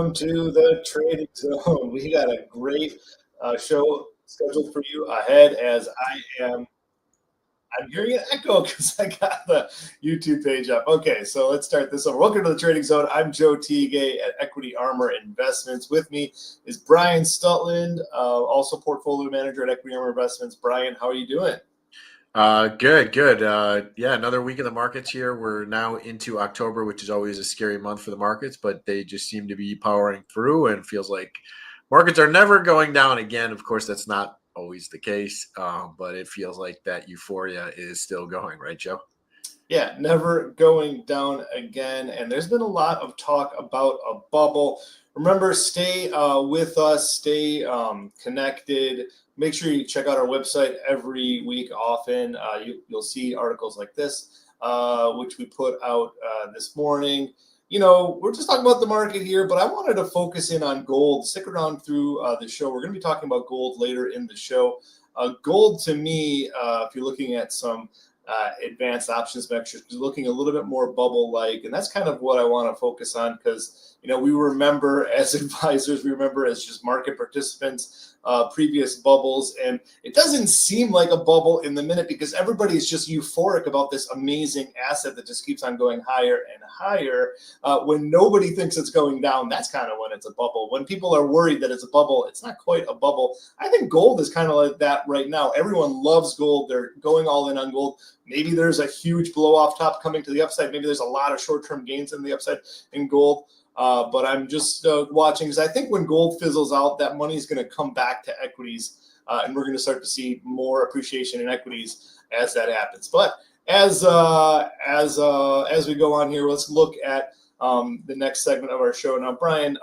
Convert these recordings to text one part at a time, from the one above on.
Welcome to the Trading Zone. We got a great show scheduled for you ahead as I'm hearing an echo because I got the YouTube page up. Okay, so let's start this over. Welcome to the Trading Zone. I'm Joe Teague at Equity Armor Investments. With me is Brian Stutland, also portfolio manager at Equity Armor Investments. Brian, how are you doing? Good. Yeah, another week in the markets here. We're now into October, which is always a scary month for the markets, but they just seem to be powering through and feels like markets are never going down again. Of course, that's not always the case, but it feels like that euphoria is still going, right, Joe? Yeah, never going down again. And there's been a lot of talk about a bubble. Remember, stay with us, stay connected. Make sure you check out our website every week often. You'll see articles like this, which we put out this morning. You know, we're just talking about the market here, but I wanted to focus in on gold. Stick around through the show. We're going to be talking about gold later in the show. Gold, to me, if you're looking at some advanced options metrics, looking a little bit more bubble-like, and that's kind of what I want to focus on because we remember as advisors, we remember as just market participants previous bubbles, and it doesn't seem like a bubble in the minute because everybody's just euphoric about this amazing asset that just keeps on going higher and higher. When nobody thinks it's going down, that's kind of when it's a bubble. When people are worried that it's a bubble, it's not quite a bubble. I think gold is kind of like that right now. Everyone loves gold. They're going all in on gold. Maybe there's a huge blow off top coming to the upside. Maybe there's a lot of short-term gains in the upside in gold. But I'm just watching because I think when gold fizzles out, that money is going to come back to equities, and we're going to start to see more appreciation in equities as that happens. But as we go on here, let's look at the next segment of our show. Now, Brian,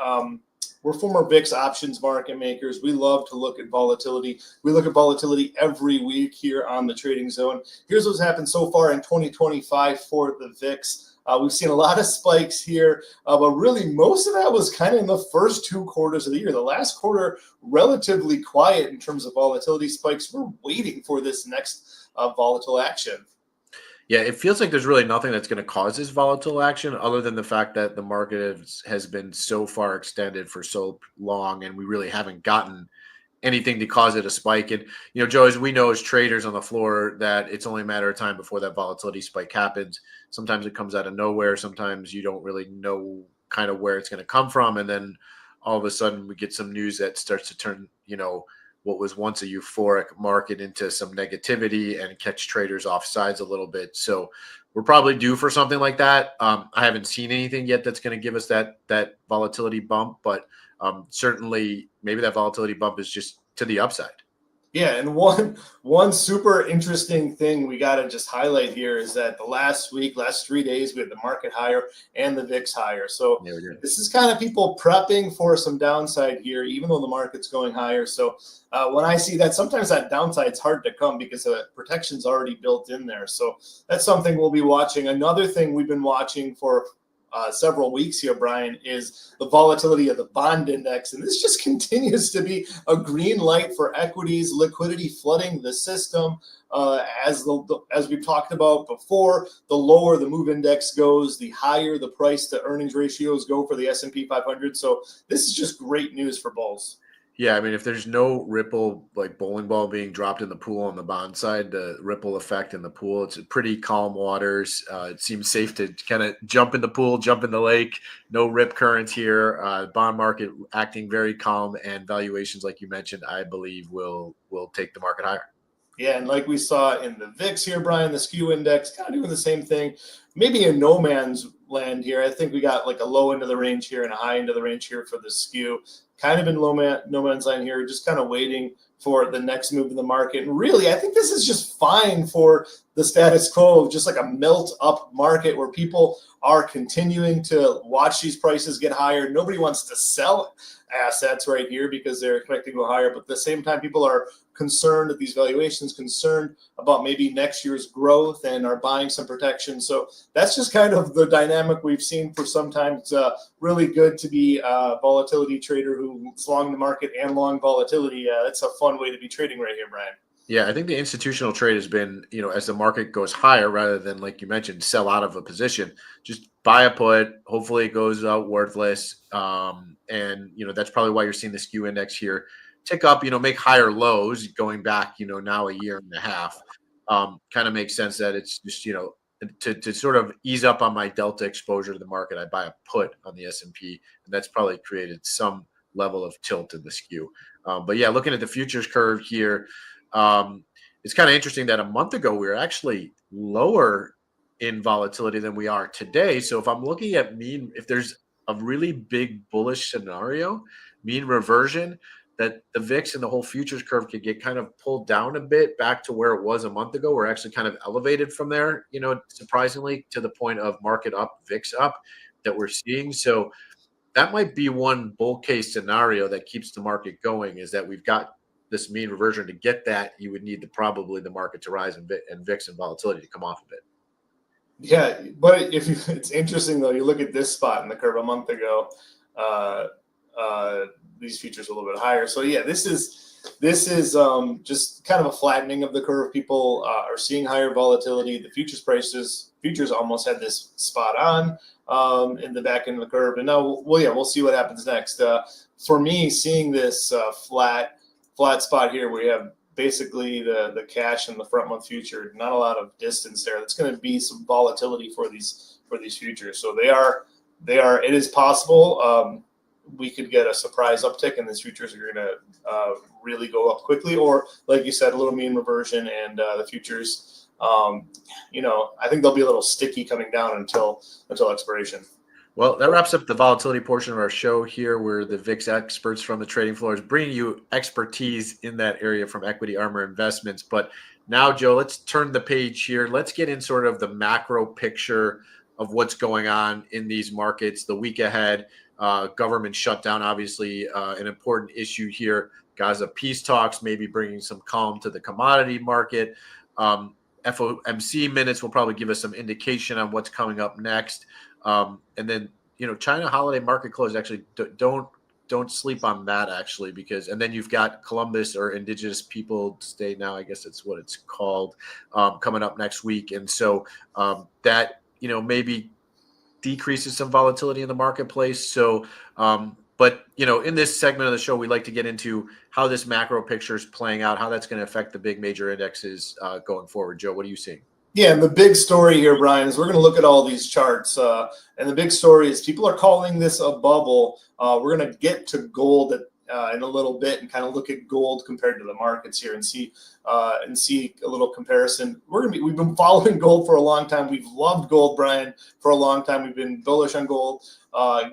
we're former VIX options market makers. We love to look at volatility. We look at volatility every week here on the Trading Zone. Here's what's happened so far in 2025 for the VIX. We've seen a lot of spikes here, but really most of that was kind of in the first two quarters of the year. The last quarter, relatively quiet in terms of volatility spikes. We're waiting for this next volatile action. Yeah, it feels like there's really nothing that's going to cause this volatile action other than the fact that the market has been so far extended for so long, and we really haven't gotten anything to cause it to spike. And, Joe, as we know as traders on the floor, that it's only a matter of time before that volatility spike happens. Sometimes it comes out of nowhere. Sometimes you don't really know kind of where it's going to come from. And then all of a sudden we get some news that starts to turn, what was once a euphoric market into some negativity and catch traders off sides a little bit. So we're probably due for something like that. I haven't seen anything yet that's going to give us that volatility bump, but certainly maybe that volatility bump is just to the upside. Yeah, and one super interesting thing we got to just highlight here is that the last 3 days, we had the market higher and the VIX higher. So this is kind of people prepping for some downside here, even though the market's going higher. So when I see that, sometimes that downside is hard to come because the protection's already built in there. So that's something we'll be watching. Another thing we've been watching for several weeks here, Brian, is the volatility of the bond index. And this just continues to be a green light for equities, liquidity flooding the system. As we've talked about before, the lower the MOVE index goes, the higher the price to earnings ratios go for the S&P 500. So this is just great news for bulls. Yeah, I mean, if there's no ripple, like bowling ball being dropped in the pool on the bond side, the ripple effect in the pool, it's pretty calm waters. It seems safe to kind of jump in the pool, jump in the lake. No rip currents here. Bond market acting very calm, and valuations, like you mentioned, I believe will take the market higher. Yeah, and like we saw in the VIX here, Brian, the skew index kind of doing the same thing. Maybe in no man's land here. I think we got like a low end of the range here and a high end of the range here for the skew. Kind of in no man's land here, just kind of waiting for the next move in the market. And really, I think this is just fine for the status quo, just like a melt up market where people are continuing to watch these prices get higher. Nobody wants to sell assets right here because they're expecting to go higher. But at the same time, people are concerned at these valuations, concerned about maybe next year's growth and are buying some protection. So that's just kind of the dynamic we've seen for some time. It's really good to be a volatility trader who's long the market and long volatility. That's a fun way to be trading right here, Brian. Yeah, I think the institutional trade has been, as the market goes higher, rather than like you mentioned, sell out of a position, just buy a put. Hopefully, it goes out worthless, and that's probably why you're seeing the skew index here tick up. Make higher lows going back, now a year and a half. Kind of makes sense that it's just to sort of ease up on my delta exposure to the market, I buy a put on the S&P, and that's probably created some level of tilt in the skew. But yeah, looking at the futures curve here. Um, it's kind of interesting that a month ago we were actually lower in volatility than we are today. So if I'm looking at mean, if there's a really big bullish scenario, mean reversion, that the VIX and the whole futures curve could get kind of pulled down a bit back to where it was a month ago. We're actually kind of elevated from there, surprisingly, to the point of market up, VIX up that we're seeing. So that might be one bull case scenario that keeps the market going, is that we've got this mean reversion. To get that, you would need probably the market to rise and VIX and volatility to come off of it. Yeah, but it's interesting though. You look at this spot in the curve a month ago. Uh, these futures are a little bit higher. So yeah, this is just kind of a flattening of the curve. People are seeing higher volatility. The futures almost had this spot on in the back end of the curve, and now we'll see what happens next. For me, seeing this flat spot here, where you have basically the cash and the front month future, not a lot of distance there. That's going to be some volatility for these futures. So it is possible we could get a surprise uptick, and these futures are going to really go up quickly, or like you said, a little mean reversion, and the futures, I think they'll be a little sticky coming down until expiration. Well, that wraps up the volatility portion of our show here, where the VIX experts from the trading floor is bringing you expertise in that area from Equity Armor Investments. But now, Joe, let's turn the page here. Let's get in sort of the macro picture of what's going on in these markets the week ahead. Government shutdown, obviously, an important issue here. Gaza peace talks, maybe bringing some calm to the commodity market. FOMC minutes will probably give us some indication on what's coming up next. And then, China holiday market close. Actually, don't sleep on that, actually, and then you've got Columbus, or Indigenous Peoples Day now, I guess that's what it's called, coming up next week. And so that, maybe decreases some volatility in the marketplace. So, but in this segment of the show, we like to get into how this macro picture is playing out, how that's going to affect the big major indexes going forward. Joe, what are you seeing? Yeah, and the big story here, Brian, is we're going to look at all these charts. And the big story is people are calling this a bubble. We're going to get to gold in a little bit and kind of look at gold compared to the markets here and see a little comparison. We've been following gold for a long time. We've loved gold, Brian, for a long time. We've been bullish on gold,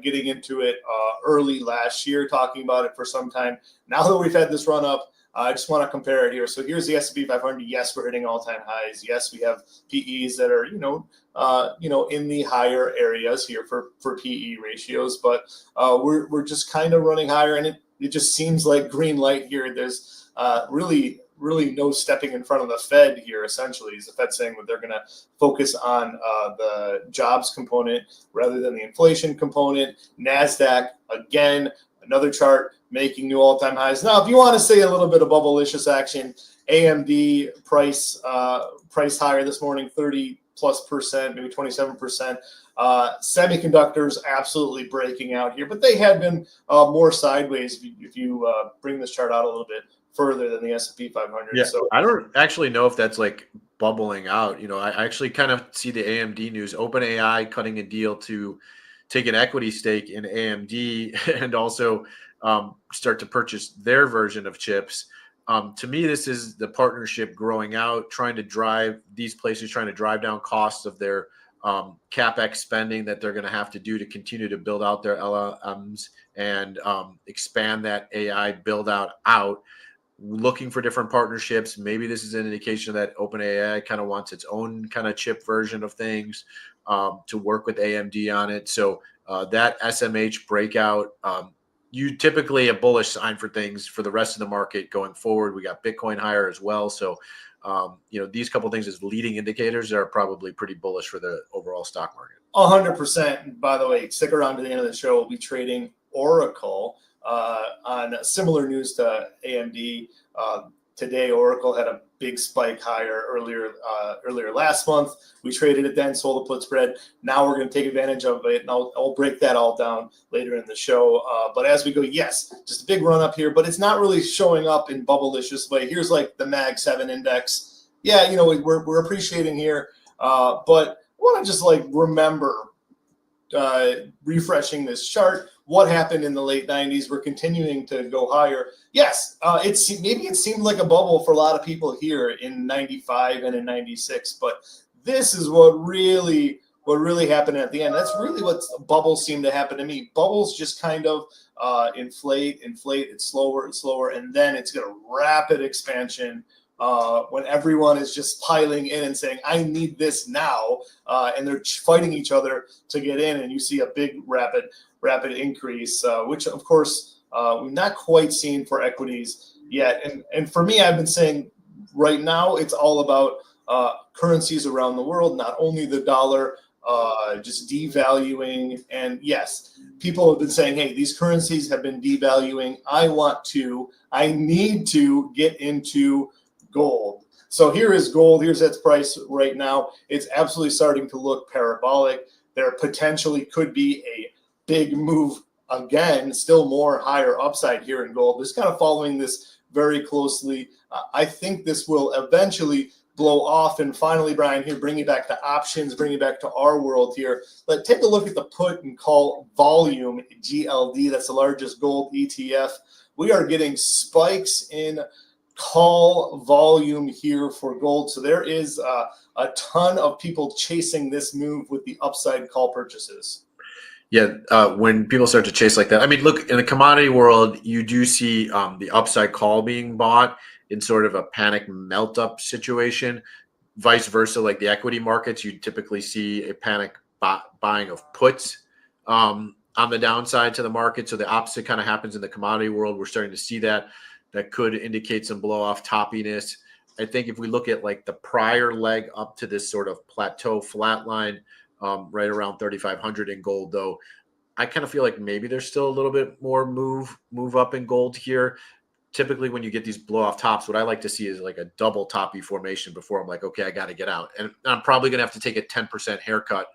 getting into it early last year, talking about it for some time. Now that we've had this run up, I just want to compare it here. So here's the S&P 500. Yes, we're hitting all-time highs. Yes, we have PEs that are, in the higher areas here for PE ratios. But we're just kind of running higher, and it just seems like green light here. There's really no stepping in front of the Fed here. Essentially, is the Fed saying that they're going to focus on the jobs component rather than the inflation component. NASDAQ again. Another chart making new all-time highs. Now, if you want to say a little bit of bubblicious action, AMD price higher this morning, 30+%, maybe 27%. Semiconductors absolutely breaking out here, but they had been more sideways if you bring this chart out a little bit further than the S&P 500. Yeah, so I don't actually know if that's like bubbling out. I actually kind of see the AMD news. OpenAI cutting a deal to take an equity stake in AMD and also start to purchase their version of chips. To me, this is the partnership growing out, trying to drive down costs of their CapEx spending that they're going to have to do to continue to build out their LLMs and expand that AI build out. Looking for different partnerships. Maybe this is an indication that OpenAI kind of wants its own kind of chip version of things to work with AMD on it. So that SMH breakout, you typically a bullish sign for things for the rest of the market going forward. We got Bitcoin higher as well. So, these couple of things as leading indicators are probably pretty bullish for the overall stock market. 100%. By the way, stick around to the end of the show. We'll be trading Oracle on similar news to AMD. today. Oracle had a big spike higher earlier last month. We traded it then, sold the put spread. Now we're going to take advantage of it, and I'll break that all down later in the show. But as we go, yes, just a big run up here, but it's not really showing up in bubblicious way. Here's like the Mag 7 index. Yeah, we're appreciating here, but I want to just like remember refreshing this chart. What happened in the late 90s? We're continuing to go higher. Yes, maybe it seemed like a bubble for a lot of people here in 95 and in 96, but this is what really happened at the end. That's really what bubbles seem to happen to me. Bubbles just kind of inflate, it's slower, and then it's going to rapid expansion when everyone is just piling in and saying, I need this now, and they're fighting each other to get in, and you see a big rapid increase, which of course we've not quite seen for equities yet. And for me, I've been saying right now it's all about currencies around the world, not only the dollar, just devaluing. And yes, people have been saying, hey, these currencies have been devaluing. I need to get into gold. So here is gold. Here's its price right now. It's absolutely starting to look parabolic. There potentially could be a big move again, still more higher upside here in gold. Just kind of following this very closely. I think this will eventually blow off. And finally, Brian, here, bring you back to options, bring you back to our world here. Let's take a look at the put and call volume, GLD. That's the largest gold ETF. We are getting spikes in call volume here for gold. So there is a ton of people chasing this move with the upside call purchases. Yeah, when people start to chase like that, I mean, look, in the commodity world, you do see the upside call being bought in sort of a panic melt up situation. Vice versa, like the equity markets, you typically see a panic buying of puts on the downside to the market. So the opposite kind of happens in the commodity world. We're starting to see that. That could indicate some blow off toppiness. I think if we look at like the prior leg up to this sort of plateau flat line, right around 3,500 in gold, though, I kind of feel like maybe there's still a little bit more move up in gold here. Typically, when you get these blow off tops, what I like to see is like a double toppy formation before I'm like, okay, I got to get out. And I'm probably going to have to take a 10% haircut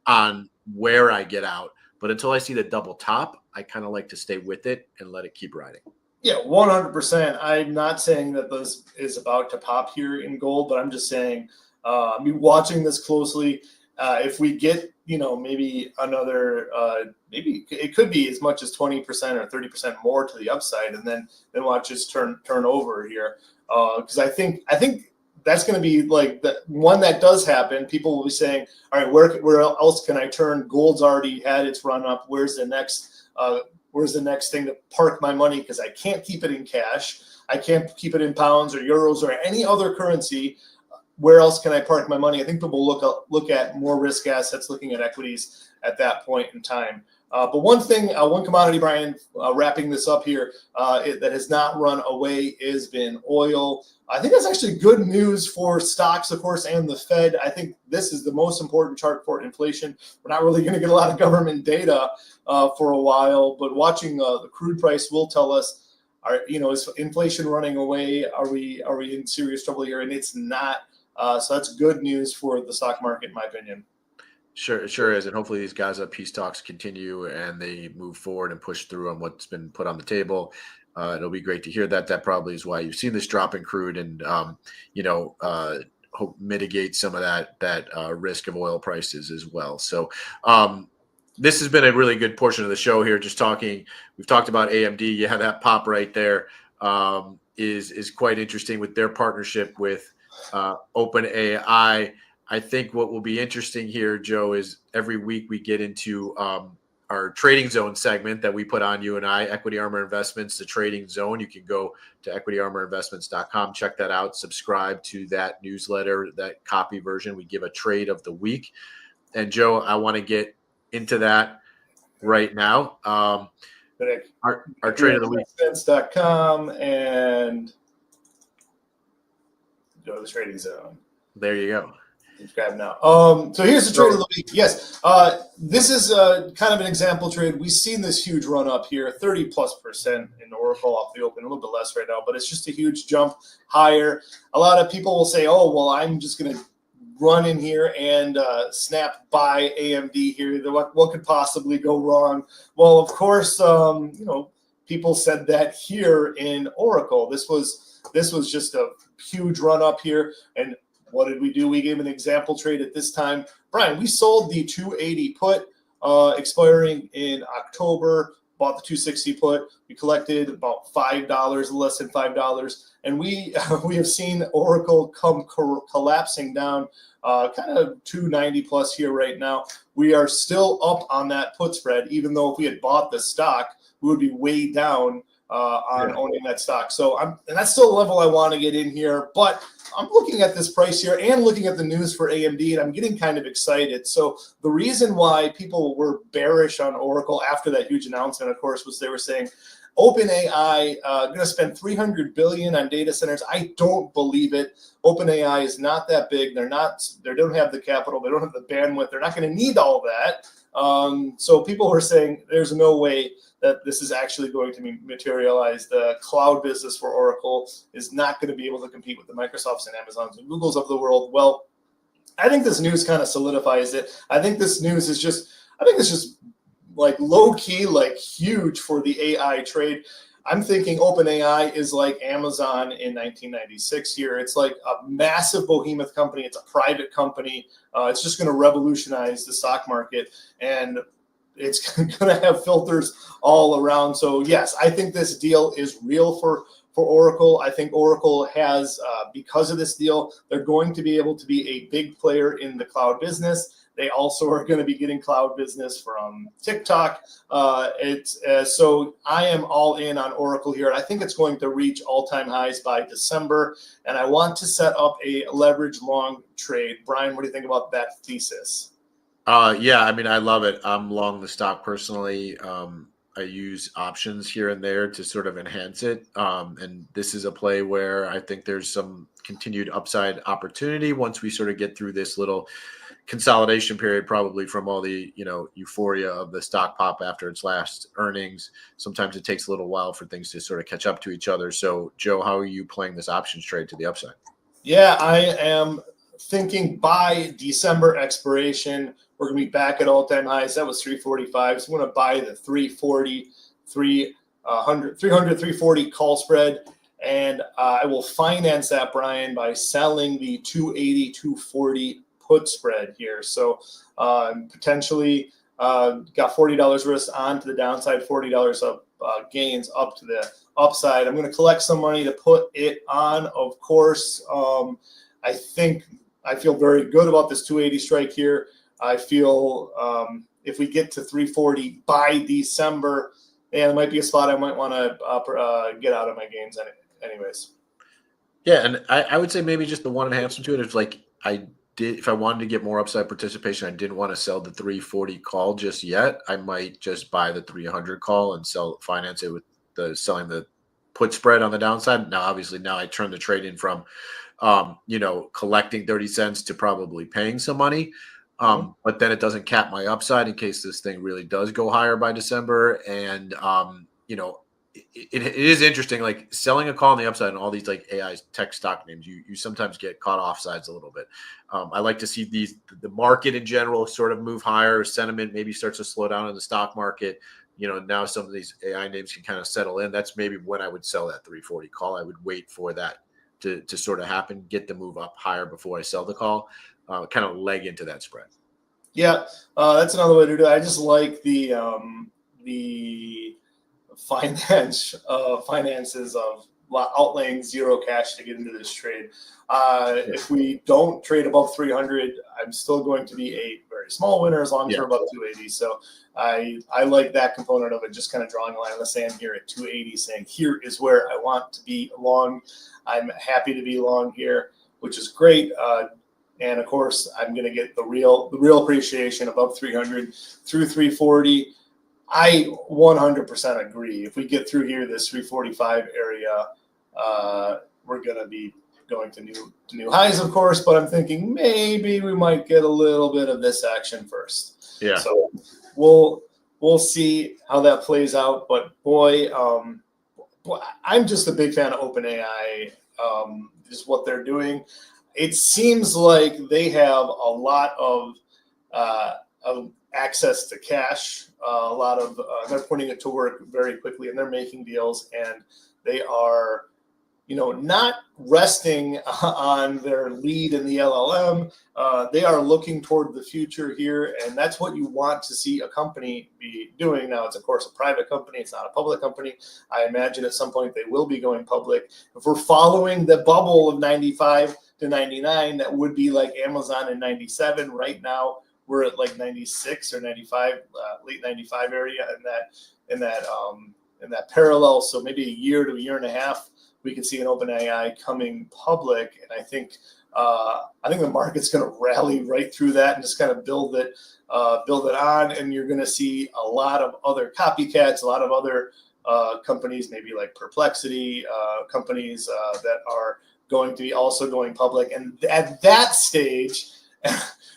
on where I get out. But until I see the double top, I kind of like to stay with it and let it keep riding. Yeah, 100%. I'm not saying that this is about to pop here in gold, but I'm just saying, I'm watching this closely. If we get, maybe another, maybe it could be as much as 20% or 30% more to the upside, and then watch this turn over here. Because I think that's going to be like the one that does happen. People will be saying, all right, where else can I turn? Gold's already had its run up. Where's the next thing to park my money? Because I can't keep it in cash. I can't keep it in pounds or euros or any other currency. Where else can I park my money? I think people look at more risk assets, looking at equities at that point in time. But one commodity, Brian, wrapping this up here, that has not run away has been oil. I think that's actually good news for stocks, of course, and the Fed. I think this is the most important chart for inflation. We're not really going to get a lot of government data for a while, but watching the crude price will tell us, is inflation running away? Are we in serious trouble here? And it's not. So that's good news for the stock market, in my opinion. Sure, it sure is. And hopefully these guys at peace talks continue and they move forward and push through on what's been put on the table. It'll be great to hear that. That probably is why you've seen this drop in crude and, hope mitigate some of that risk of oil prices as well. So this has been a really good portion of the show here. We've talked about AMD. Yeah, that pop right there is quite interesting with their partnership with OpenAI. I think what will be interesting here, Joe, is every week we get into our trading zone segment that we put on, you and I, Equity Armor Investments, the trading zone. You can go to equityarmorinvestments.com, check that out, subscribe to that newsletter, that copy version. We give a trade of the week. And Joe, I want to get into that right now. Our trade of the week. Investments.com and go to the trading zone. There you go. Subscribe now. So here's the trade of the week. Yes, this is kind of an example trade. We've seen this huge run up here, 30+% in Oracle off the open, a little bit less right now, but it's just a huge jump higher. A lot of people will say, "Oh, well, I'm just going to run in here and snap buy AMD here. What could possibly go wrong?" Well, of course, people said that here in Oracle. This was just a huge run up here, and what did we do? We gave an example trade at this time. Brian, we sold the 280 put expiring in October, bought the 260 put. We collected about $5, less than $5. And we have seen Oracle come collapsing down kind of 290 plus here right now. We are still up on that put spread, even though if we had bought the stock, we would be way down on owning that stock. So and that's still a level I want to get in here, but I'm looking at this price here and looking at the news for AMD, and I'm getting kind of excited. So the reason why people were bearish on Oracle after that huge announcement, of course, was they were saying OpenAI going to spend $300 billion on data centers. I don't believe it. OpenAI is not that big. They don't have the capital. They don't have the bandwidth. They're not going to need all that. So people were saying there's no way that this is actually going to be materialized. The cloud business for Oracle is not going to be able to compete with the Microsofts and Amazons and Googles of the world. Well, I think this news kind of solidifies it. I think this news is just like low key, like huge for the AI trade. I'm thinking OpenAI is like Amazon in 1996 here. It's like a massive behemoth company. It's a private company. It's just going to revolutionize the stock market, and it's going to have filters all around. So yes, I think this deal is real for Oracle. I think Oracle has, because of this deal, they're going to be able to be a big player in the cloud business. They also are going to be getting cloud business from TikTok. So I am all in on Oracle here. I think it's going to reach all-time highs by December, and I want to set up a leverage long trade. Brian, what do you think about that thesis? Yeah, I mean, I love it. I'm long the stock personally. I use options here and there to sort of enhance it. And this is a play where I think there's some continued upside opportunity once we sort of get through this little consolidation period, probably from all the, euphoria of the stock pop after its last earnings. Sometimes it takes a little while for things to sort of catch up to each other. So Joe, how are you playing this options trade to the upside? Yeah, I am thinking by December expiration, we're going to be back at all-time highs. That was 345. So I'm going to buy the 340, 340 call spread. And I will finance that, Brian, by selling the 280, 240 put spread here. So potentially got $40 risk on to the downside, $40 of gains up to the upside. I'm going to collect some money to put it on, of course. I feel very good about this 280 strike here. I feel if we get to 340 by December, it might be a spot I might want to get out of my gains anyways. Yeah, and I would say maybe just the one enhancement to it is like if I wanted to get more upside participation, I didn't want to sell the 340 call just yet. I might just buy the 300 call and finance it with selling the put spread on the downside. Now, obviously, I turn the trade in from collecting 30 cents to probably paying some money. But then it doesn't cap my upside in case this thing really does go higher by December. And, it is interesting, like selling a call on the upside and all these like AI tech stock names, you sometimes get caught off sides a little bit. I like to see the market in general sort of move higher. Sentiment maybe starts to slow down in the stock market. Now some of these AI names can kind of settle in. That's maybe when I would sell that 340 call. I would wait for that to sort of happen, get the move up higher before I sell the call, kind of leg into that spread. Yeah, that's another way to do it. I just like the finances of outlaying zero cash to get into this trade. If we don't trade above 300, I'm still going to be a very small winner as long as we're above 280. So I like that component of it, just kind of drawing a line in the sand here at 280, saying here is where I want to be long. I'm happy to be long here, which is great. And of course, I'm going to get the real appreciation above 300 through 340. I 100% agree. If we get through here, this 345 area, we're going to be going to new highs, of course, but I'm thinking maybe we might get a little bit of this action first. Yeah. So we'll see how that plays out. But boy, I'm just a big fan of OpenAI. Just what they're doing. It seems like they have a lot of access to cash. A lot of they're putting it to work very quickly, and they're making deals, and they are, not resting on their lead in the LLM. They are looking toward the future here, and that's what you want to see a company be doing. Now, it's of course a private company; it's not a public company. I imagine at some point they will be going public. If we're following the bubble of 95 to 99, that would be like Amazon in 97. Right now, we're at like 96 or 95, late 95 area in that parallel. So maybe a year to a year and a half, we could see an OpenAI coming public, and I think the market's going to rally right through that and just kind of build it on, and you're going to see a lot of other copycats, a lot of other companies, maybe like Perplexity, companies that are going to be also going public, and at that stage.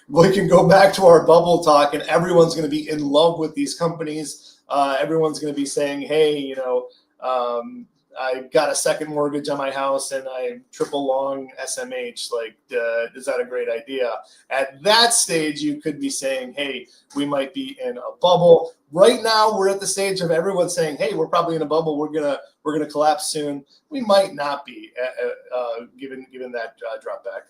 We can go back to our bubble talk, and everyone's going to be in love with these companies. Everyone's going to be saying, hey, I got a second mortgage on my house and I triple long SMH. Like, is that a great idea? At that stage, you could be saying, hey, we might be in a bubble. Right now, we're at the stage of everyone saying, hey, we're probably in a bubble. We're gonna collapse soon. We might not be, given that drop back.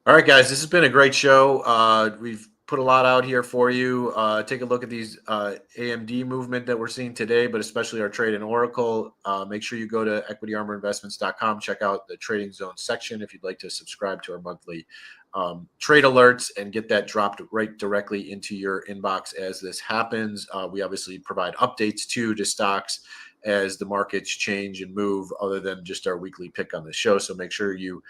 All right, guys, this has been a great show. We've put a lot out here for you. Take a look at these AMD movement that we're seeing today, but especially our trade in Oracle. Make sure you go to equityarmorinvestments.com. Check out the trading zone section if you'd like to subscribe to our monthly trade alerts and get that dropped right directly into your inbox as this happens. We obviously provide updates too to stocks as the markets change and move, other than just our weekly pick on the show. So make sure you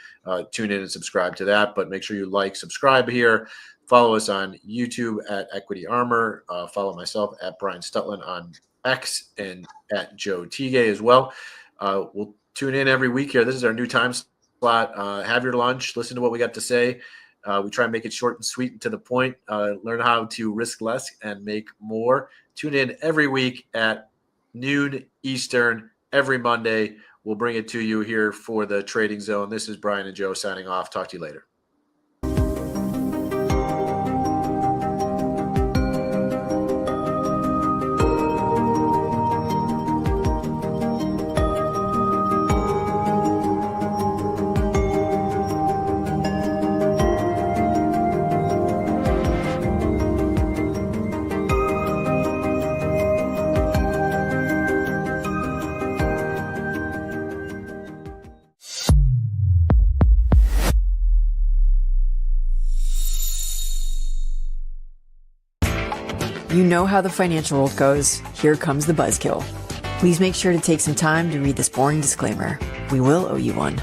tune in and subscribe to that, but make sure you subscribe here. Follow us on YouTube at Equity Armor. Follow myself at Brian Stutland on X and at Joe Teague as well. We'll tune in every week here. This is our new time slot. Have your lunch, listen to what we got to say. We try and make it short and sweet and to the point. Learn how to risk less and make more. Tune in every week at noon Eastern every Monday. We'll bring it to you here for the Trading Zone. This is Brian and Joe signing off. Talk to you later. You know how the financial world goes. Here comes the buzzkill. Please make sure to take some time to read this boring disclaimer. We will owe you one.